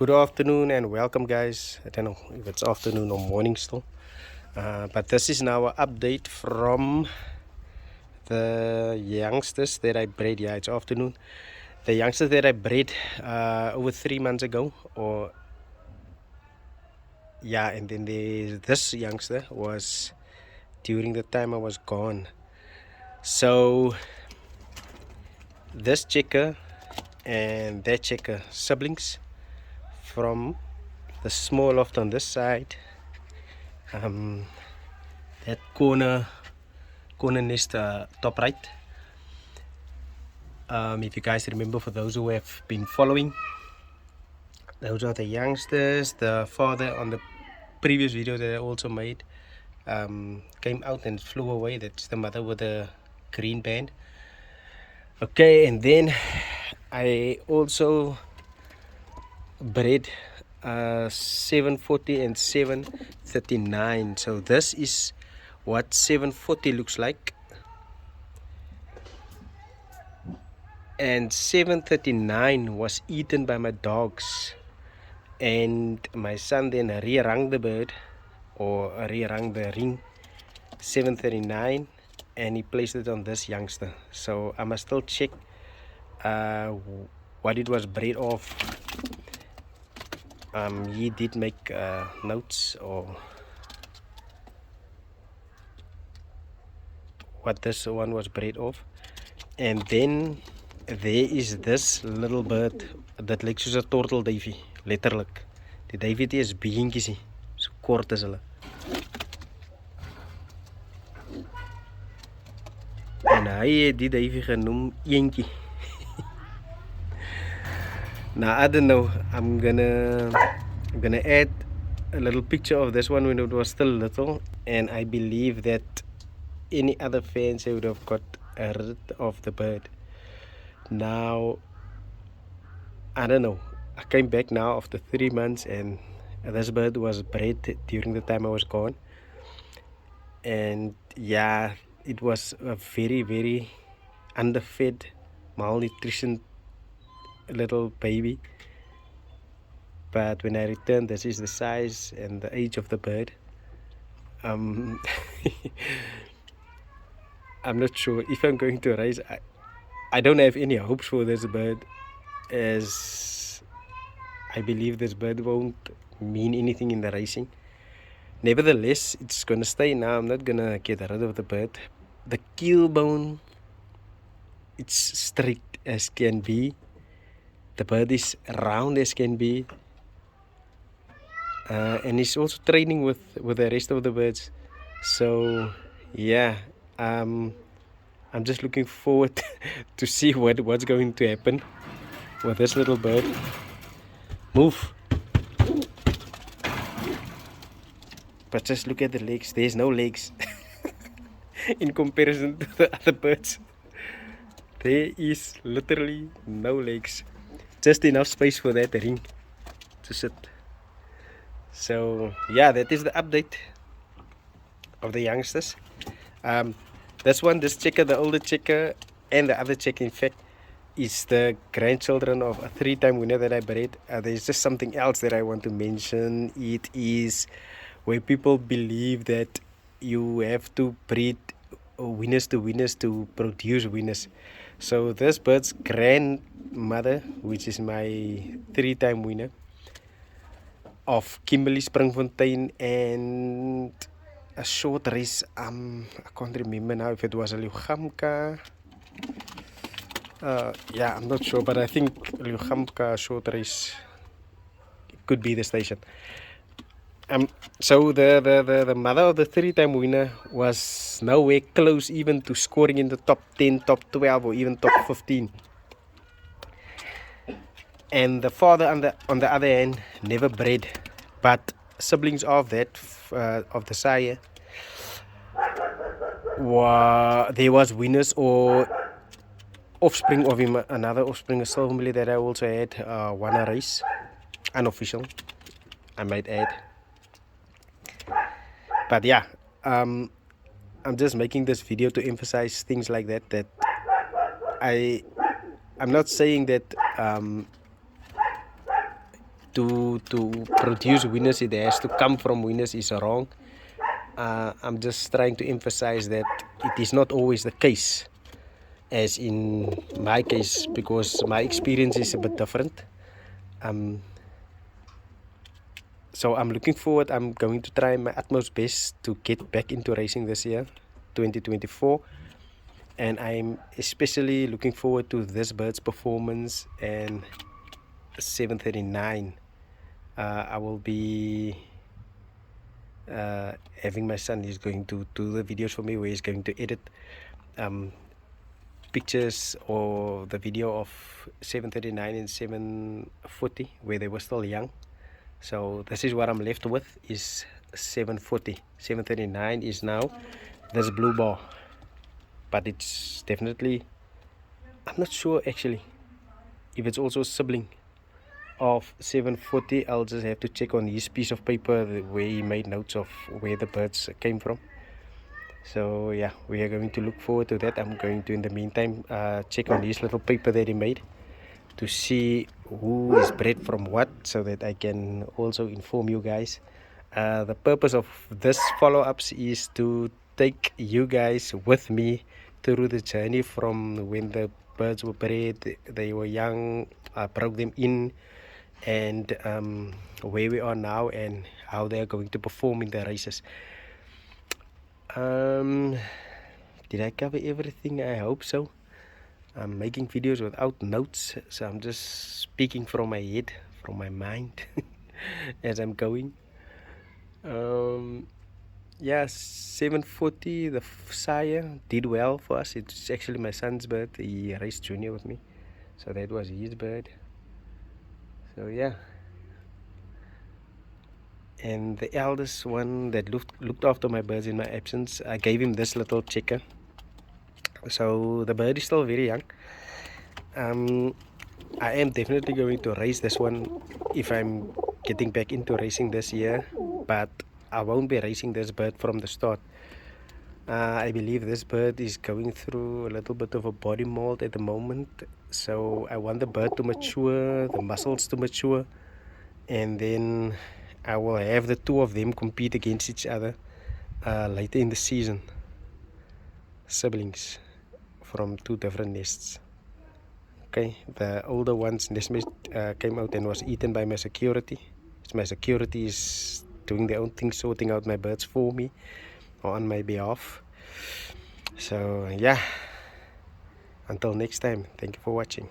Good afternoon and welcome, guys. I don't know if it's afternoon or morning still, but this is now an update from the youngsters that I bred. Yeah, it's afternoon. The youngsters that I bred over 3 months ago, or yeah, and then this youngster was during the time I was gone. So this checker and that checker siblings from the small loft on this side. That corner nest, top right. If you guys remember, for those who have been following, those are the youngsters. The father on the previous video that I also made came out and flew away. That's the mother with the green band. Okay, and then I also bred 740 and 739. So this is what 740 looks like, and 739 was eaten by my dogs, and my son then rearranged the bird, or rearranged the ring 739, and he placed it on this youngster. So I must still check what it was bred of. He did make notes or what this one was bred of. And then there is this little bird that lyk soos 'n tortelduifie, letterlik. Die duifie is beentjies, so kort is hulle. En hy het die duifie genoem Eentjie. Now I don't know, I'm gonna add a little picture of this one when it was still little, and I believe that any other fans would have got rid of the bird. Now I don't know, I came back now after 3 months, and this bird was bred during the time I was gone, and yeah, it was a very underfed, malnutrition little baby. But when I returned, this is the size and the age of the bird. I'm not sure if I'm going to raise. I don't have any hopes for this bird, as I believe this bird won't mean anything in the racing. Nevertheless, it's gonna stay now. I'm not gonna get rid of the bird. The keel bone, it's straight as can be. The bird is round as can be, and he's also training with the rest of the birds. So yeah, I'm just looking forward to see what's going to happen with this little bird. Move. But just look at the legs. There's no legs in comparison to the other birds. There is literally no legs, just enough space for that ring to sit. So yeah, that is the update of the youngsters. This checker, the older checker, and the other checker, in fact, is the grandchildren of a 3-time winner that I bred. There's just something else that I want to mention. It is where people believe that you have to breed winners to produce winners. So this bird's grandmother, which is my 3-time winner of Kimberley Springfontein and a short race, I can't remember now if it was a Lugamka. Yeah, I'm not sure, but I think Lugamka short race could be the station. So the mother of the 3-time winner was nowhere close even to scoring in the top 10, top 12, or even top 15. And the father, on the other hand, never bred, but siblings of that, of the sire, there was winners or offspring of him. Another offspring, a silver millie, that I also had, won a race, unofficial, I might add. But yeah, I'm just making this video to emphasize things like that. That I'm not saying that to produce winners, it has to come from winners is wrong. I'm just trying to emphasize that it is not always the case, as in my case, because my experience is a bit different. So I'm looking forward. I'm going to try my utmost best to get back into racing this year, 2024. And I'm especially looking forward to this bird's performance and 739. I will be having my son. He's going to do the videos for me, where he's going to edit pictures or the video of 739 and 740 where they were still young. So this is what I'm left with, is 740. 739 is now this blue bar, but it's definitely, I'm not sure actually if it's also a sibling of 740. I'll just have to check on his piece of paper where he made notes of where the birds came from. So yeah, we are going to look forward to that. I'm going to, in the meantime, check on his little paper that he made to see who is bred from what, so that I can also inform you guys. The purpose of this follow-ups is to take you guys with me through the journey from when the birds were bred, they were young, I broke them in, and where we are now and how they are going to perform in the races. Did I cover everything? I hope so. I'm making videos without notes, so I'm just speaking from my head, from my mind as I'm going. Yeah, 740, the sire did well for us. It's actually my son's bird. He raced junior with me, so that was his bird. So yeah, and the eldest one that looked after my birds in my absence, I gave him this little checker. So the bird is still very young. I am definitely going to race this one if I'm getting back into racing this year, but I won't be racing this bird from the start. I believe this bird is going through a little bit of a body mold at the moment, so I want the bird to mature, the muscles to mature, and then I will have the two of them compete against each other later in the season. Siblings from two different nests. Okay, the older one's nestmate came out and was eaten by my security. So my security is doing their own thing, sorting out my birds for me or on my behalf. So yeah, until next time, thank you for watching.